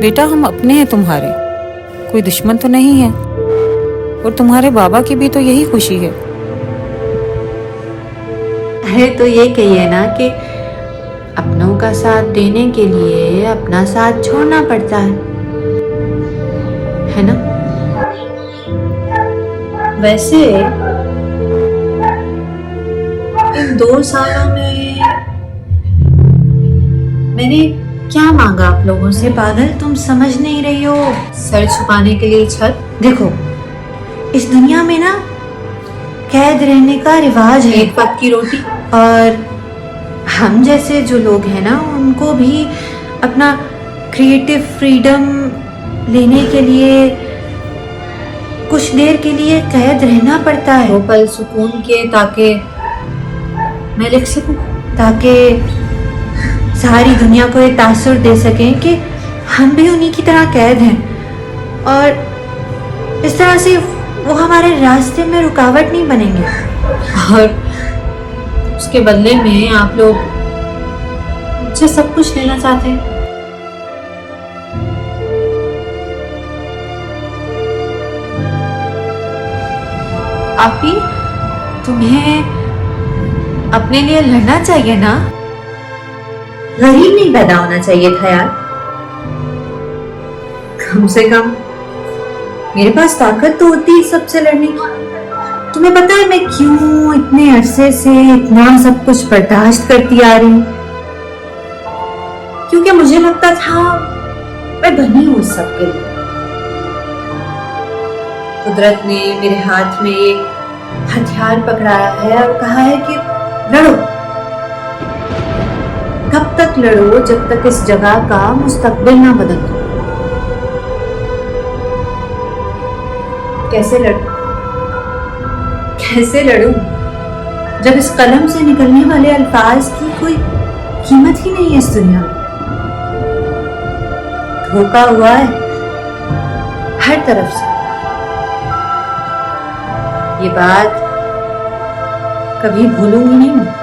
बेटा हम अपने हैं तुम्हारे, कोई दुश्मन तो नहीं है। और तुम्हारे बाबा की भी तो यही खुशी है। अरे तो ये कहिए ना कि अपनों का साथ देने के लिए अपना साथ छोड़ना पड़ता है ना। वैसे इन 2 सालों में मैंने क्या मांगा आप लोगों से? पागल, तुम समझ नहीं रही हो। सर छुपाने के लिए छत। देखो, इस दुनिया में ना कैद रहने का रिवाज है, एक वक्त की रोटी। और हम जैसे जो लोग हैं ना, उनको भी अपना क्रिएटिव फ्रीडम लेने के लिए कुछ देर के लिए कैद रहना पड़ता है। 2 पल सुकून के, ताकि मैं लिख सकूं, ताकि सारी दुनिया को ये तासुर दे सकें कि हम भी उन्हीं की तरह कैद हैं। और इस तरह से वो हमारे रास्ते में रुकावट नहीं बनेंगे। और उसके बदले में आप लोग मुझसे सब कुछ लेना चाहते हैं। आप भी, तुम्हें अपने लिए लड़ना चाहिए ना। गरीब नहीं पैदा होना चाहिए था यार। कम से कम मेरे पास ताकत तो होती सबसे लड़ने की। तुम्हें पता है मैं क्यों इतने अरसे से इतना सब कुछ बर्दाश्त करती आ रही हूँ? क्योंकि मुझे लगता था मैं बनी हूँ उस सब के लिए। कुदरत ने मेरे हाथ में एक हथियार पकड़ाया है और कहा है कि लड़ो। कब तक लड़ो? जब तक इस जगह का मुस्तकबिल ना बदल दो। कैसे लड़ूं? कैसे लड़ूं जब इस कलम से निकलने वाले अल्फाज की कोई कीमत ही नहीं है इस दुनिया में। धोखा हुआ है हर तरफ से। ये बात कभी भूलूंगी नहीं मैं।